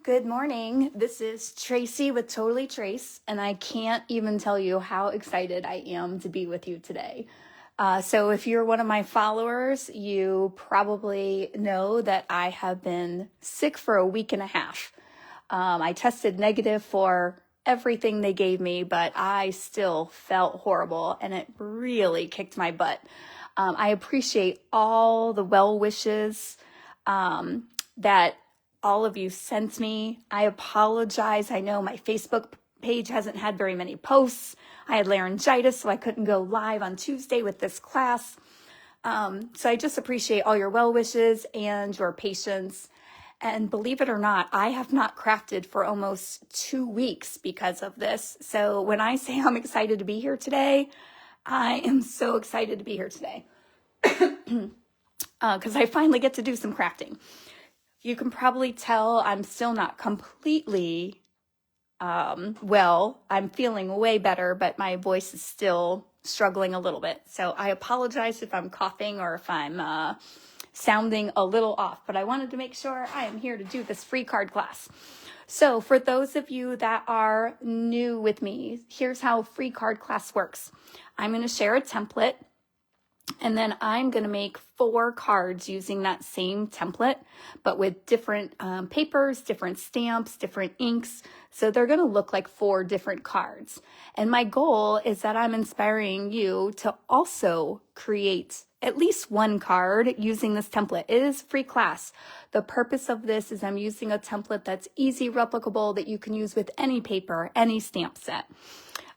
Good morning. This is Tracy with Totally Trace, and I can't even tell you how excited I am to be with you today. So if you're one of my followers, you probably know that I have been sick for a week and a half. I tested negative for everything they gave me, but I still felt horrible, and it really kicked my butt. I appreciate all the well wishes that all of you sent me. I apologize. I know my Facebook page hasn't had very many posts. I had laryngitis, so I couldn't go live on Tuesday with this class. So I just appreciate all your well wishes and your patience. And believe it or not, I have not crafted for almost 2 weeks because of this. So when I say I'm excited to be here today, I am so excited to be here today because I finally get to do some crafting. You can probably tell I'm still not completely well. I'm feeling way better, but my voice is still struggling a little bit. So I apologize if I'm coughing or if I'm sounding a little off, but I wanted to make sure I am here to do this free card class. So for those of you that are new with me, here's how free card class works. I'm going to share a template, and then I'm going to make 4 cards using that same template, but with different papers, different stamps, different inks. So they're going to look like 4 different cards. And my goal is that I'm inspiring you to also create at least 1 card using this template. It is a free class. The purpose of this is I'm using a template that's easy, replicable, that you can use with any paper, any stamp set.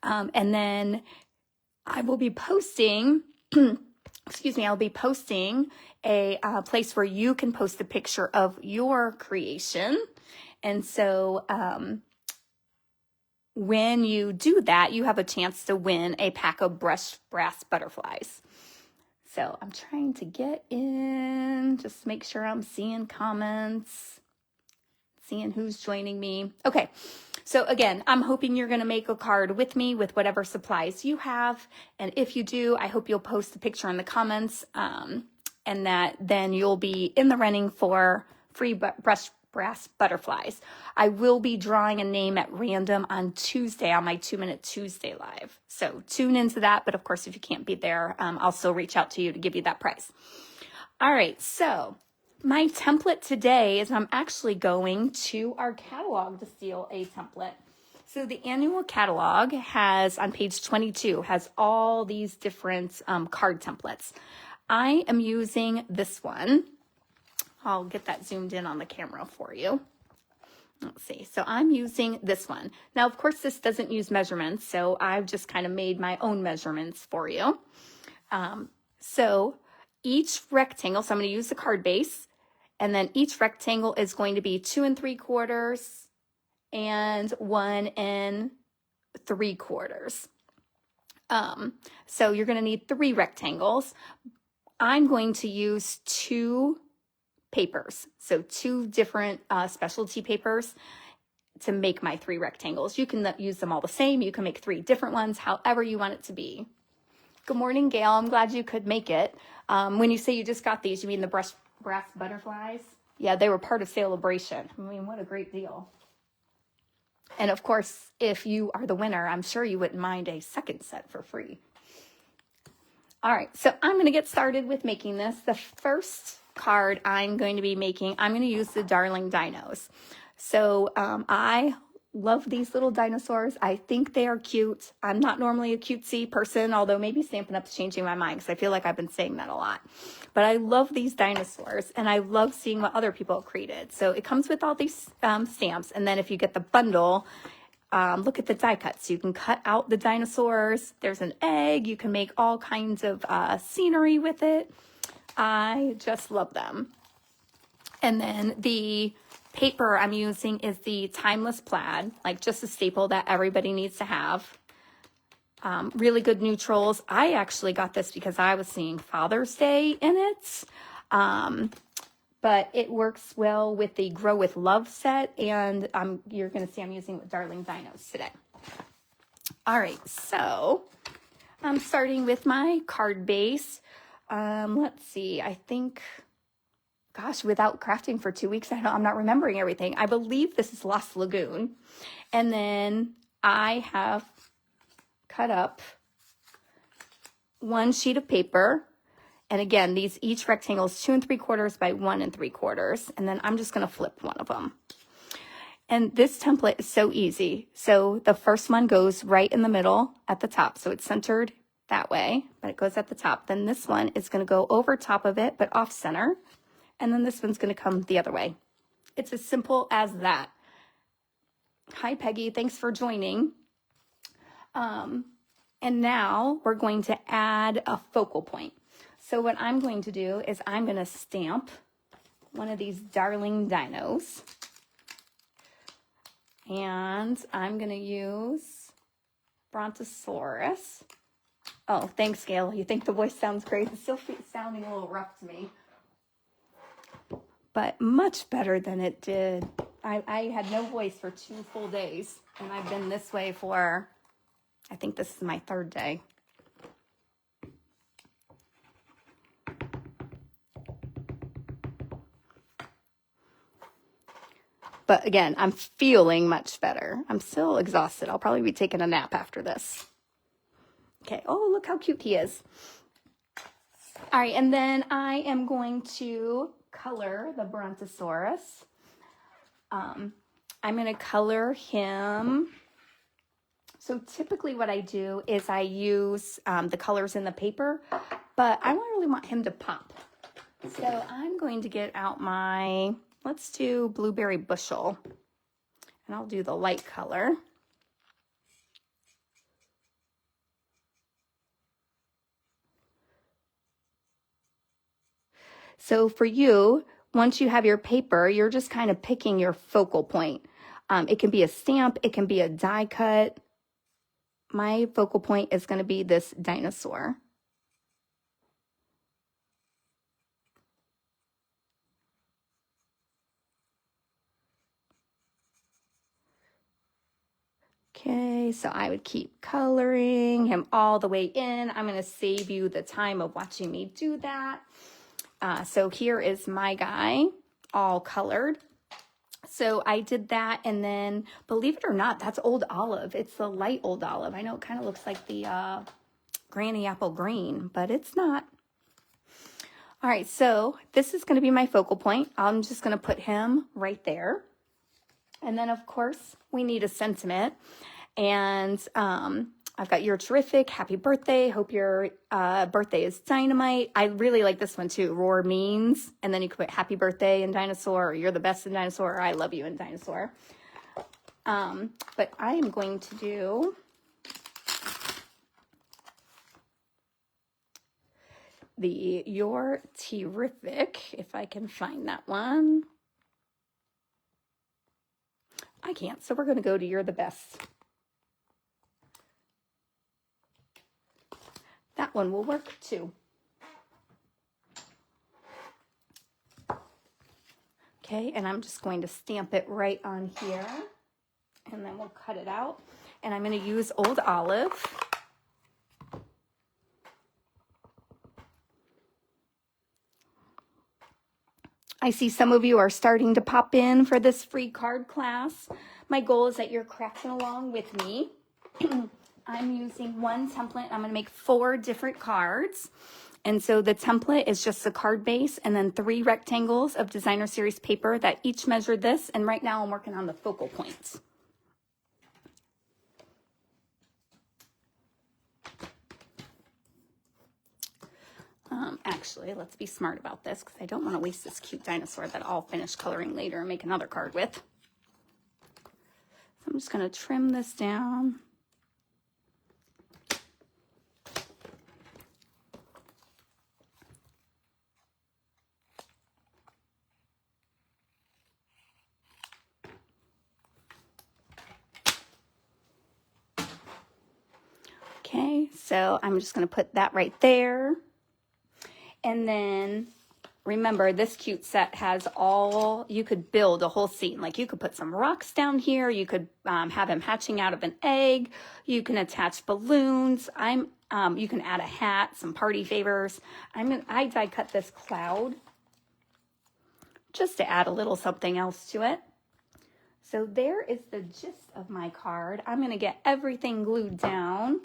And then I will be posting... I'll be posting a place where you can post a picture of your creation. And so when you do that, you have a chance to win a pack of brushed brass butterflies. So I'm trying to get in, just make sure I'm seeing comments, seeing who's joining me. Okay. So again, I'm hoping you're going to make a card with me with whatever supplies you have. And if you do, I hope you'll post a picture in the comments and that then you'll be in the running for free brushed brass butterflies. I will be drawing a name at random on Tuesday on my 2-Minute Tuesday live. So tune into that. But of course, if you can't be there, I'll still reach out to you to give you that prize. All right. So my template today is I'm actually going to our catalog to steal a template. So the annual catalog has, on page 22, has all these different card templates. I am using this one. I'll get that zoomed in on the camera for you. Let's see. So I'm using this one. Now, of course, this doesn't use measurements, so I've just kind of made my own measurements for you. So each rectangle, so I'm going to use the card base. And then each rectangle is going to be 2 3/4 and 1 3/4. So you're going to need 3 rectangles. I'm going to use 2 papers. So 2 different specialty papers to make my 3 rectangles. You can use them all the same. You can make 3 different ones, however you want it to be. Good morning, Gail. I'm glad you could make it. When you say you just got these, you mean the brass butterflies? Yeah, they were part of Celebration. I mean, what a great deal. And of course, if you are the winner, I'm sure you wouldn't mind a second set for free. All right, so I'm going to get started with making this. The first card I'm going to be making, I'm going to use the Darling Dinos. So I love these little dinosaurs. I think they are cute. I'm not normally a cutesy person, although maybe Stampin' Up's changing my mind because I feel like I've been saying that a lot. But I love these dinosaurs, and I love seeing what other people have created. So it comes with all these stamps, and then if you get the bundle, look at the die cuts. You can cut out the dinosaurs. There's an egg. You can make all kinds of scenery with it. I just love them. And then the paper I'm using is the Timeless Plaid, like just a staple that everybody needs to have. Really good neutrals. I actually got this because I was seeing Father's Day in it. But it works well with the Grow with Love set, and you're going to see I'm using it with Darling Dinos today. All right, so I'm starting with my card base. Let's see, I think gosh, without crafting for 2 weeks, I'm not remembering everything. I believe this is Lost Lagoon. And then I have cut up one sheet of paper. And again, these each rectangle is 2 3/4 by 1 3/4. And then I'm just going to flip one of them. And this template is so easy. So the first one goes right in the middle at the top. So it's centered that way, but it goes at the top. Then this one is going to go over top of it, but off center. And then this one's going to come the other way. It's as simple as that. Hi, Peggy. Thanks for joining. And now we're going to add a focal point. So what I'm going to do is I'm going to stamp one of these darling dinos. And I'm going to use Brontosaurus. Oh, thanks, Gail. You think the voice sounds great? It's still sounding a little rough to me. But much better than it did. I had no voice for 2 full days. And I've been this way for, I think this is my 3rd day. But again, I'm feeling much better. I'm still exhausted. I'll probably be taking a nap after this. Okay. Oh, look how cute he is. All right. And then I am going to color the Brontosaurus. I'm going to color him. So typically what I do is I use the colors in the paper, but I really want him to pop. So I'm going to get out my, let's do Blueberry Bushel, and I'll do the light color. So for you, once you have your paper, you're just kind of picking your focal point. It can be a stamp, it can be a die cut. My focal point is going to be this dinosaur. Okay, so I would keep coloring him all the way in. I'm going to save you the time of watching me do that. So here is my guy, all colored. So I did that, and then, believe it or not, that's Old Olive. It's the light Old Olive. I know it kind of looks like the Granny Apple Green, but it's not. All right, so this is going to be my focal point. I'm just going to put him right there. And then, of course, we need a sentiment. And I've got "You're terrific," "Happy birthday," "Hope your birthday is dynamite." I really like this one too, "Roar means." And then you could put "Happy birthday" in dinosaur, or "You're the best" in dinosaur, or "I love you" in dinosaur. But I am going to do the "You're terrific," if I can find that one. I can't, so we're going to go to "You're the best." That one will work too. Okay, and I'm just going to stamp it right on here, and then we'll cut it out. And I'm going to use Old Olive. I see some of you are starting to pop in for this free card class. My goal is that you're crafting along with me. I'm using one template. I'm going to make 4 different cards. And so the template is just the card base and then 3 rectangles of designer series paper that each measure this. And right now I'm working on the focal points. Actually, let's be smart about this because I don't want to waste this cute dinosaur that I'll finish coloring later and make another card with. So I'm just going to trim this down. Okay, so I'm just going to put that right there. And then remember, this cute set has all, you could build a whole scene. Like you could put some rocks down here. You could have him hatching out of an egg. You can attach balloons. You can add a hat, some party favors. I die cut this cloud. just to add a little something else to it. So there is the gist of my card. I'm going to get everything glued down.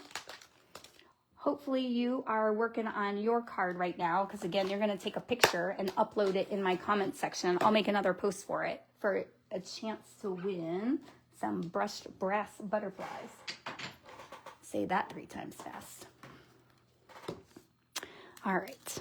Hopefully you are working on your card right now, because again, you're going to take a picture and upload it in my comment section. I'll make another post for it for a chance to win some brushed brass butterflies. Say that 3 times fast. All right.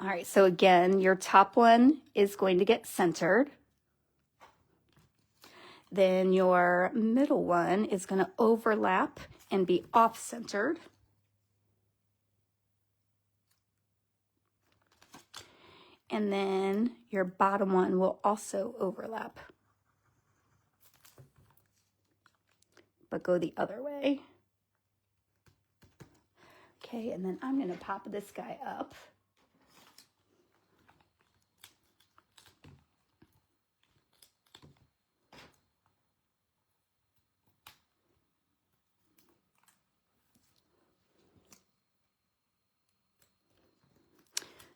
All right, so again, your top one is going to get centered. Then your middle one is going to overlap and be off-centered. And then your bottom one will also overlap, but go the other way. Okay, and then I'm going to pop this guy up.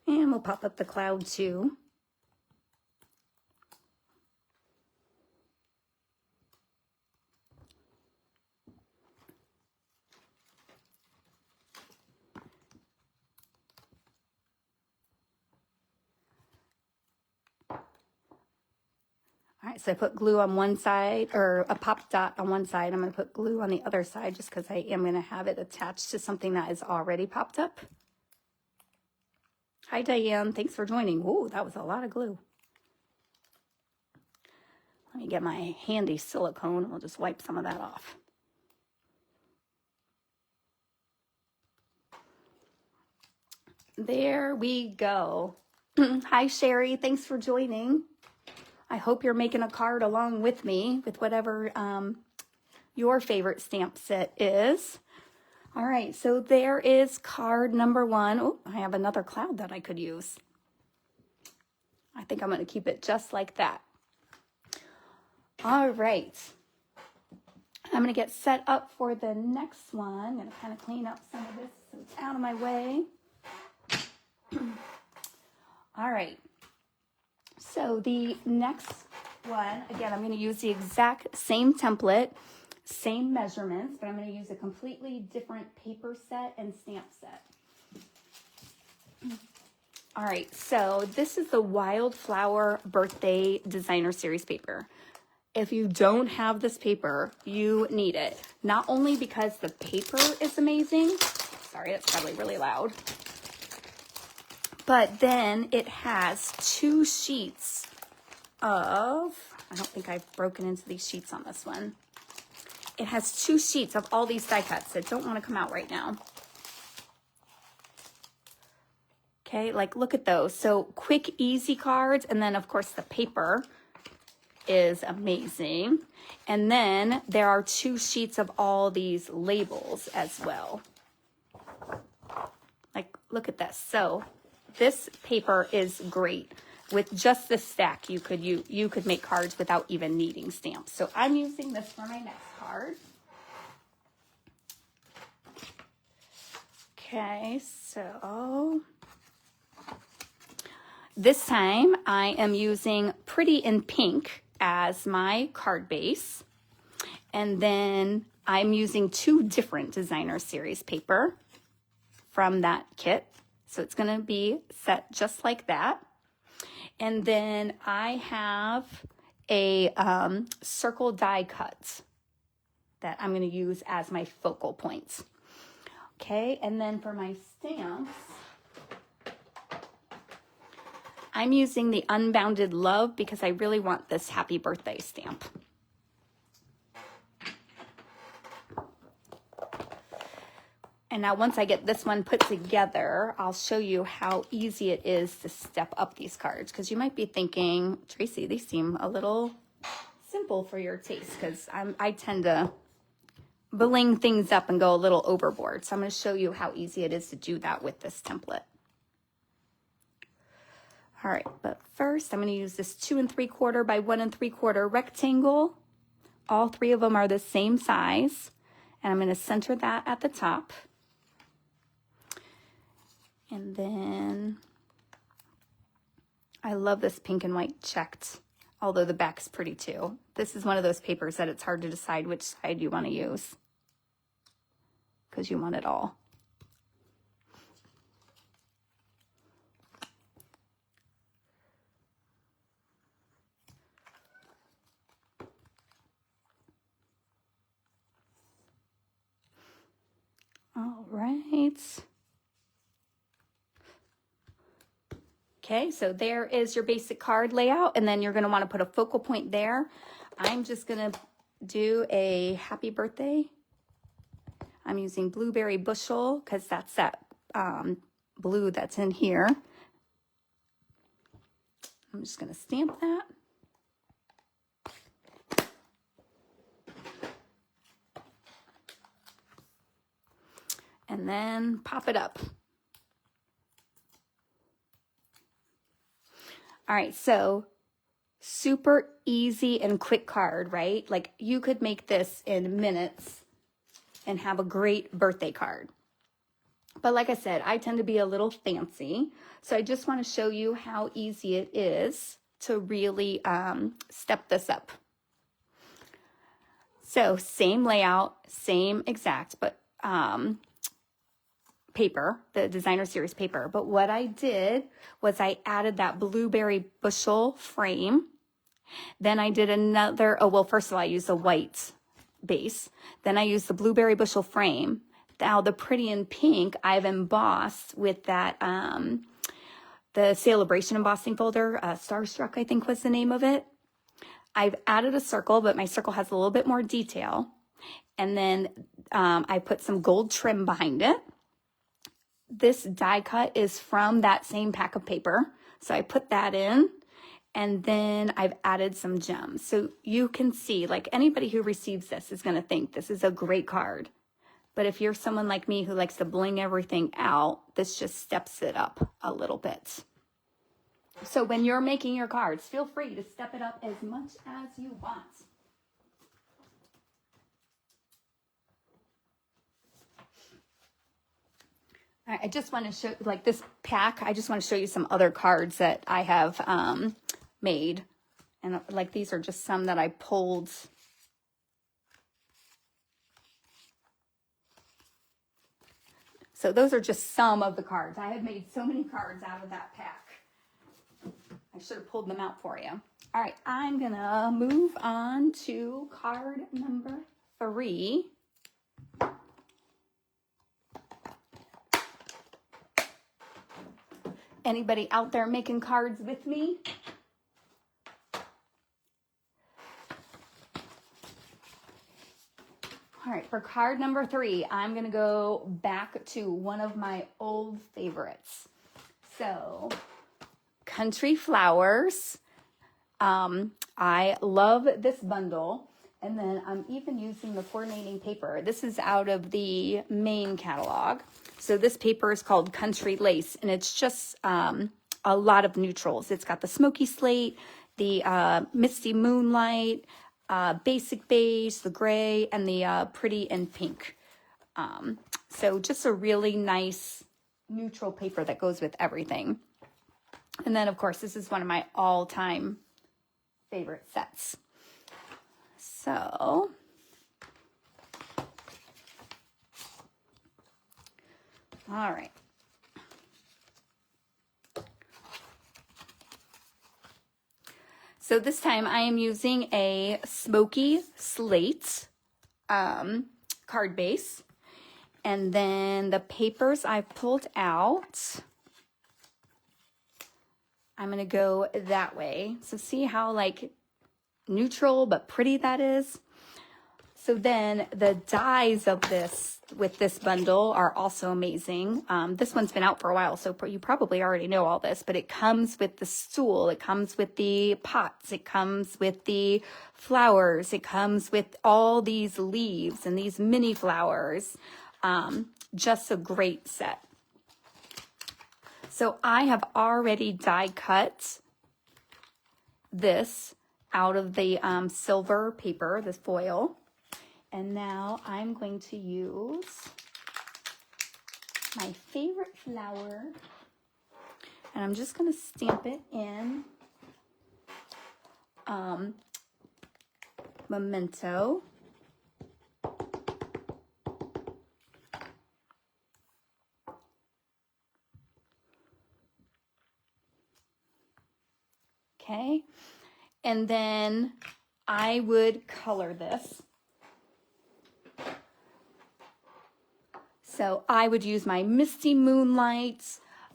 And we'll pop up the cloud too. All right, so I put glue on one side, or a pop dot on one side. I'm going to put glue on the other side just because I am going to have it attached to something that is already popped up. Hi, Diane. Thanks for joining. Ooh, that was a lot of glue. Let me get my handy silicone. We'll just wipe some of that off. There we go. Hi, Sherry. Thanks for joining. I hope you're making a card along with me with whatever your favorite stamp set is. All right, so there is card number 1. Oh, I have another cloud that I could use. I think I'm going to keep it just like that. All right. I'm going to get set up for the next one. I'm going to kind of clean up some of this so it's out of my way. All right. So the next one, again, I'm going to use the exact same template, same measurements, but I'm going to use a completely different paper set and stamp set. All right, so this is the Wildflower Birthday Designer Series paper. If you don't have this paper, you need it. Not only because the paper is amazing, sorry, that's probably really loud, but then it has 2 sheets of, I don't think I've broken into these sheets on this one. It has 2 sheets of all these die cuts that don't want to come out right now. Okay, like look at those. So quick, easy cards. And then of course the paper is amazing. And then there are 2 sheets of all these labels as well. Like, look at this. So this paper is great. With just this stack, you could make cards without even needing stamps. So I'm using this for my next card. Okay, so this time I am using Pretty in Pink as my card base. And then I'm using 2 different Designer Series paper from that kit. So it's going to be set just like that. And then I have a circle die cut that I'm going to use as my focal points. Okay, and then for my stamps, I'm using the Unbounded Love because I really want this happy birthday stamp. And now once I get this one put together, I'll show you how easy it is to step up these cards. Because you might be thinking, Tracy, these seem a little simple for your taste, because I tend to bling things up and go a little overboard. So I'm going to show you how easy it is to do that with this template. All right, but first I'm going to use this 2 3/4 by 1 3/4 rectangle. All three of them are the same size, and I'm going to center that at the top. And then I love this pink and white checked, although the back's pretty too. This is one of those papers that it's hard to decide which side you want to use because you want it all. All right. Okay, so there is your basic card layout, and then you're going to want to put a focal point there. I'm just going to do a happy birthday. I'm using Blueberry Bushel because that's that blue that's in here. I'm just going to stamp that. And then pop it up. All right, so super easy and quick card, right? Like you could make this in minutes and have a great birthday card. But like I said, I tend to be a little fancy. So I just want to show you how easy it is to really step this up. So same layout, same exact, but paper, the designer series paper. But what I did was I added that Blueberry Bushel frame. Then I did another, oh, well, first of all, I used a white base. Then I used the Blueberry Bushel frame. Now the pretty in pink, I've embossed with that, the Celebration embossing folder, Starstruck, I think was the name of it. I've added a circle, but my circle has a little bit more detail. And then I put some gold trim behind it. This die cut is from that same pack of paper. So I put that in, and then I've added some gems. So you can see, like anybody who receives this is going to think this is a great card. But if you're someone like me who likes to bling everything out, this just steps it up a little bit. So when you're making your cards, feel free to step it up as much as you want. All right, I just want to show, like this pack, I just want to show you some other cards that I have made. And like these are just some that I pulled. So those are just some of the cards. I have made so many cards out of that pack. I should have pulled them out for you. All right, I'm going to move on to card number 3. Anybody out there making cards with me? All right, for card number 3, I'm going to go back to one of my old favorites. So, Country Flowers. I love this bundle. And then I'm even using the coordinating paper. This is out of the main catalog. So this paper is called Country Lace, and it's just a lot of neutrals. It's got the smoky slate, the misty moonlight, basic beige, the gray, and the pretty in pink. So just a really nice neutral paper that goes with everything. And then, of course, this is one of my all-time favorite sets. So, all right. So this time I am using a smoky slate card base. And then the papers I pulled out, I'm going to go that way. So see how like neutral but pretty that is. So then the dies of this with this bundle are also amazing. This one's been out for a while, so you probably already know all this, but it comes with the stool, it comes with the pots, it comes with the flowers, it comes with all these leaves and these mini flowers. Just a great set. So I have already die cut this out of the silver paper, this foil. And now I'm going to use my favorite flower. And I'm just going to stamp it in Memento. Okay, and then I would color this. So I would use my Misty Moonlight,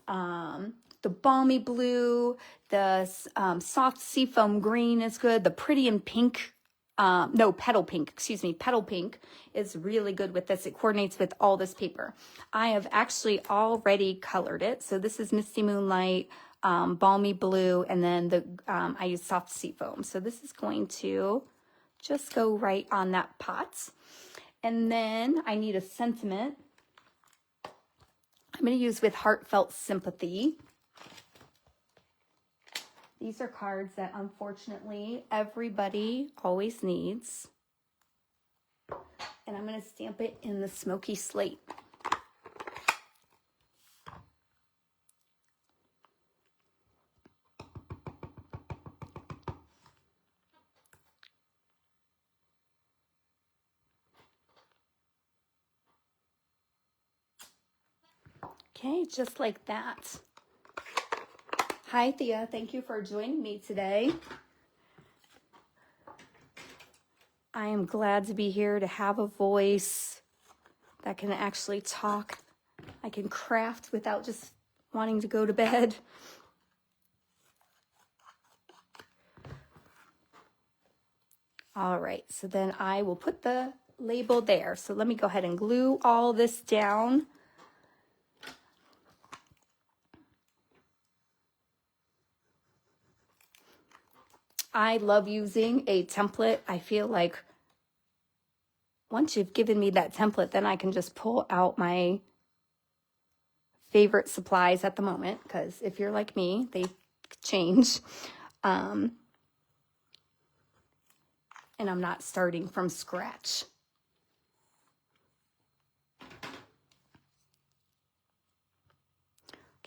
the Balmy Blue, the soft Seafoam Green is good. The Pretty in Pink, no, Petal Pink, excuse me, Petal Pink is really good with this. It coordinates with all this paper. I have actually already colored it. So this is Misty Moonlight, Balmy Blue, and then I use soft Seafoam. So this is going to just go right on that pot. And then I need a sentiment. I'm going to use with Heartfelt Sympathy. These are cards that unfortunately everybody always needs. And I'm going to stamp it in the Smoky Slate. Okay, just like that. Hi, Thea. Thank you for joining me today. I am glad to be here to have a voice that can actually talk. I can craft without just wanting to go to bed. All right, so then I will put the label there. So let me go ahead and glue all this down. I love using a template. I feel like once you've given me that template, then I can just pull out my favorite supplies at the moment, because if you're like me, they change. And I'm not starting from scratch.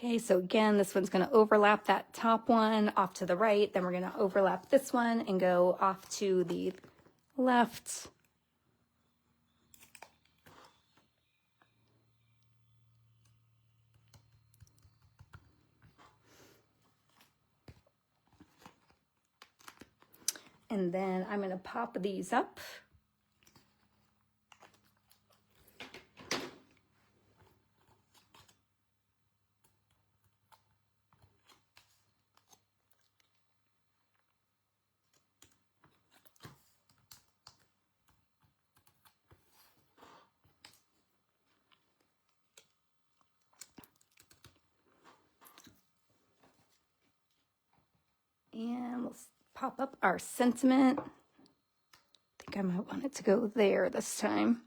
Okay, so again, this one's going to overlap that top one off to the right. Then we're going to overlap this one and go off to the left. And then I'm going to pop these up. And we'll pop up our sentiment. I think I might want it to go there this time.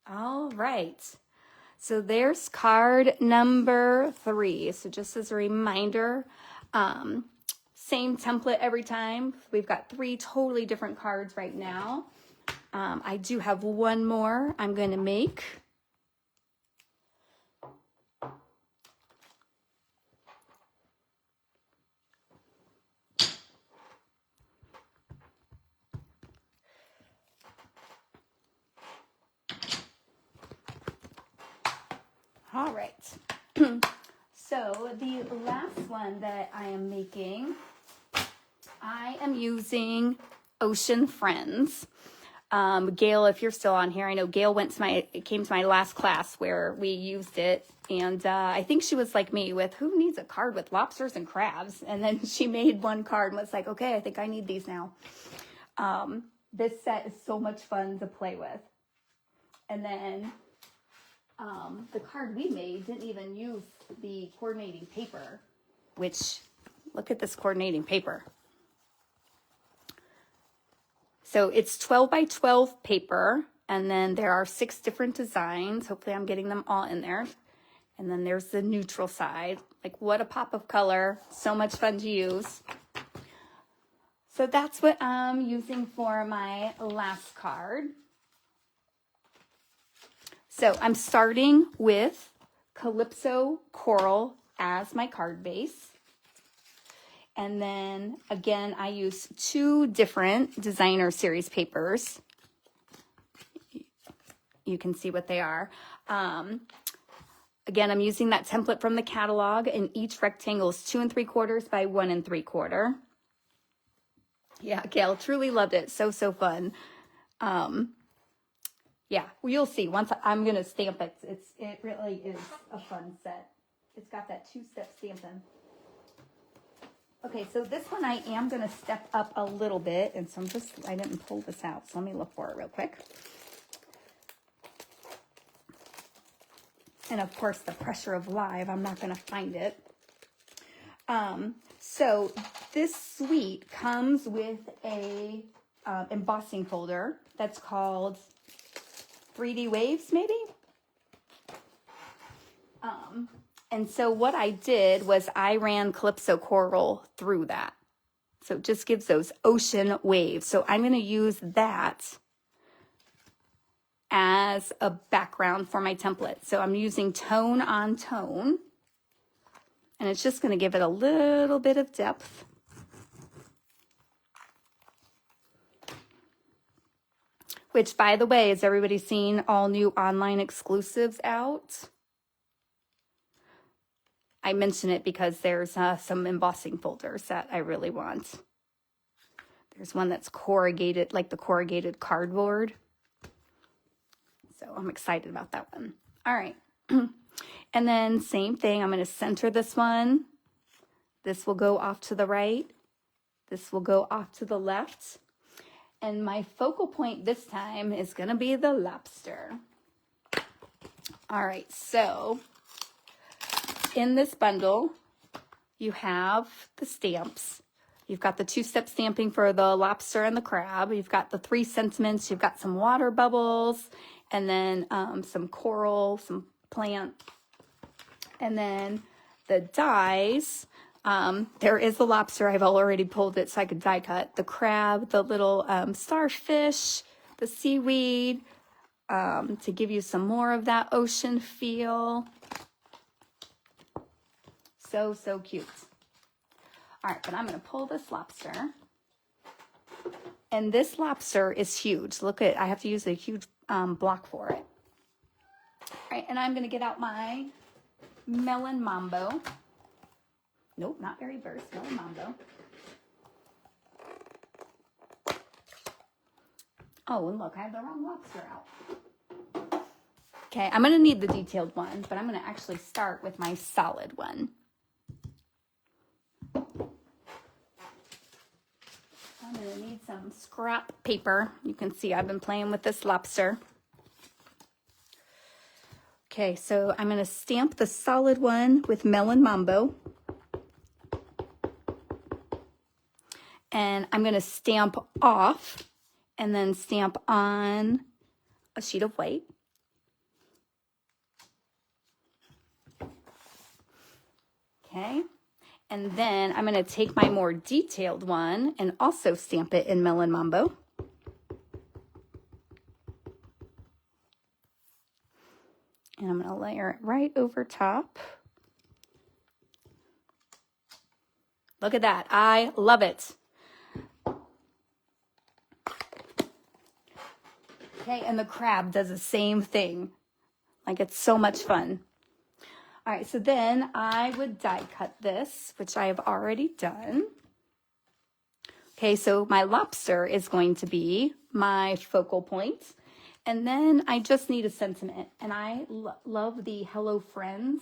All right. So there's card number 3. So just as a reminder, same template every time. We've got 3 totally different cards right now. I do have one more I'm going to make. All right. So the last one that I am making, I am using Ocean Friends. Gail, if you're still on here, I know Gail came to my last class where we used it. And I think she was like me with, who needs a card with lobsters and crabs? And then she made one card and was like, okay, I think I need these now. This set is so much fun to play with. And then the card we made didn't even use the coordinating paper, which, look at this coordinating paper. So it's 12 by 12 paper, and then there are 6 different designs. Hopefully I'm getting them all in there. And then there's the neutral side. Like, what a pop of color. So much fun to use. So that's what I'm using for my last card. So I'm starting with Calypso Coral as my card base. And then again, I use 2 different designer series papers. You can see what they are. Again, I'm using that template from the catalog, and each rectangle is 2 3/4 by 1 3/4. Yeah, Gail, truly loved it. So fun. Yeah, well, you'll see. Once I'm going to stamp it, it really is a fun set. It's got that 2-step stamping. Okay, so this one I am going to step up a little bit, and so I didn't pull this out, so let me look for it real quick. And of course, the pressure of live, I'm not going to find it. So this suite comes with a embossing folder that's called 3D Waves, maybe? And so what I did was I ran Calypso Coral through that. So it just gives those ocean waves. So I'm going to use that as a background for my template. So I'm using tone on tone. And it's just going to give it a little bit of depth. Which, by the way, has everybody seen all new online exclusives out? I mention it because there's some embossing folders that I really want. There's one that's corrugated, like the corrugated cardboard. So I'm excited about that one. All right. And then same thing, I'm going to center this one. This will go off to the right. This will go off to the left. And my focal point this time is going to be the lobster. All right, so in this bundle, you have the stamps. You've got the 2-step stamping for the lobster and the crab. You've got the 3 sentiments. You've got some water bubbles, and then some coral, some plant. And then the dies, there is the lobster. I've already pulled it so I could die cut. The crab, the little starfish, the seaweed, to give you some more of that ocean feel. So cute. All right, but I'm going to pull this lobster. And this lobster is huge. Look at, I have to use a huge block for it. All right, and I'm going to get out my Melon Mambo. Nope, not Berry Burst, Melon Mambo. Oh, and look, I have the wrong lobster out. Okay, I'm going to need the detailed one, but I'm going to actually start with my solid one. I'm going to need some scrap paper. You can see I've been playing with this lobster. Okay, so I'm going to stamp the solid one with Melon Mambo. And I'm going to stamp off and then stamp on a sheet of white. Okay. And then I'm going to take my more detailed one and also stamp it in Melon Mambo. And I'm going to layer it right over top. Look at that. I love it. Okay, and the crab does the same thing. Like, it's so much fun. All right, so then I would die cut this, which I have already done. Okay, so my lobster is going to be my focal point. And then I just need a sentiment. And I love the Hello Friends.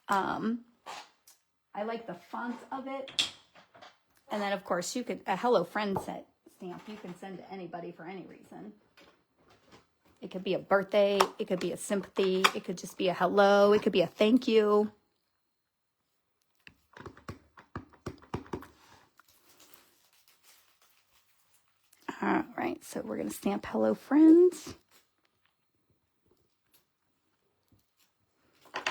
I like the font of it. And then, of course, you could, a Hello Friends set stamp, you can send to anybody for any reason. It could be a birthday, it could be a sympathy, it could just be a hello, it could be a thank you. All All right, so we're going to stamp hello friends. And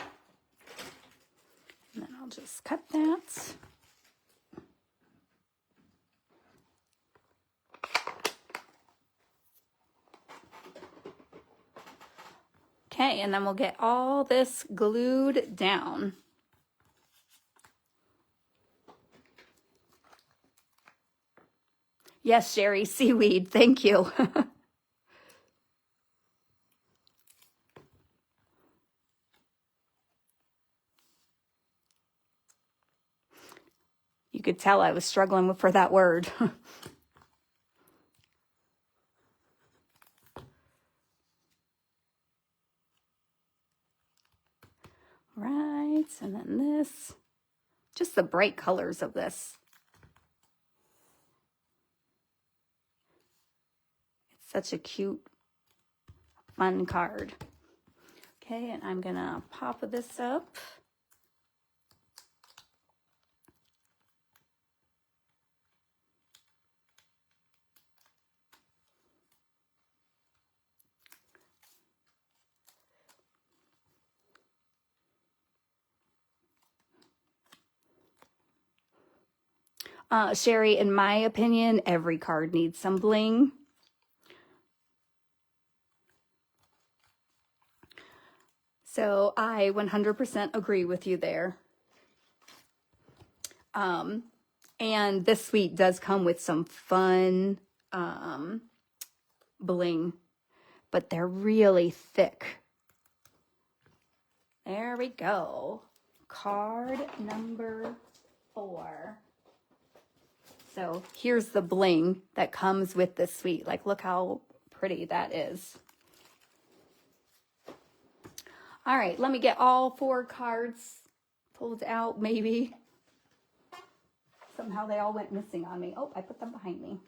then I'll just cut that. Okay, and then we'll get all this glued down. Yes, Sherry, seaweed, thank you. You could tell I was struggling for that word. Right, and then this, just the bright colors of this. It's such a cute, fun card. Okay, and I'm gonna pop this up. Sherry, in my opinion, every card needs some bling. So I 100% agree with you there. And this suite does come with some fun bling, but they're really thick. There we go. Card number 4. So here's the bling that comes with this suite. Like, look how pretty that is. All right, let me get all 4 cards pulled out, maybe. Somehow they all went missing on me. Oh, I put them behind me.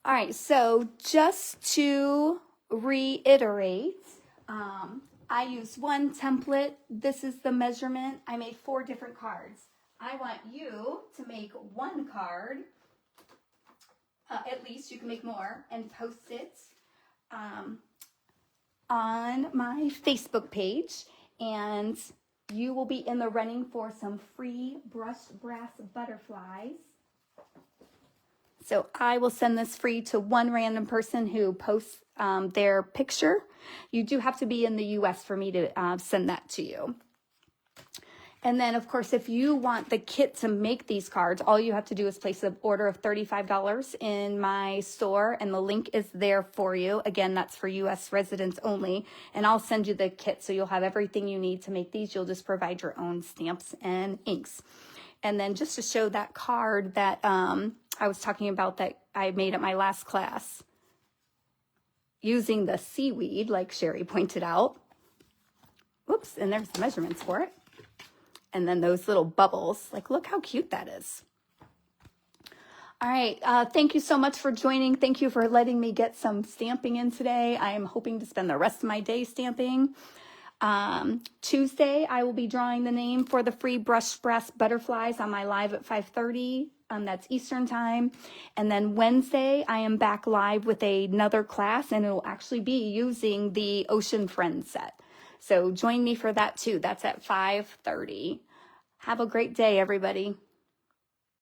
All right, so just to reiterate, I used one template. This is the measurement. I made 4 different cards. I want you to make 1 card, at least you can make more, and post it on my Facebook page, and you will be in the running for some free brushed brass butterflies. So I will send this free to 1 random person who posts their picture. You do have to be in the US for me to send that to you. And then, of course, if you want the kit to make these cards, all you have to do is place an order of $35 in my store, and the link is there for you. Again, that's for U.S. residents only, and I'll send you the kit so you'll have everything you need to make these. You'll just provide your own stamps and inks. And then just to show that card that I was talking about that I made at my last class, using the seaweed, like Sherry pointed out. Whoops, and there's the measurements for it. And then those little bubbles, like, look how cute that is. All right, thank you so much for joining. Thank you for letting me get some stamping in today. I am hoping to spend the rest of my day stamping. Tuesday, I will be drawing the name for the free brushed brass butterflies on my live at 5:30. That's Eastern time. And then Wednesday, I am back live with another class, and it will actually be using the Ocean Friends set. So join me for that too. That's at 5:30. Have a great day, everybody.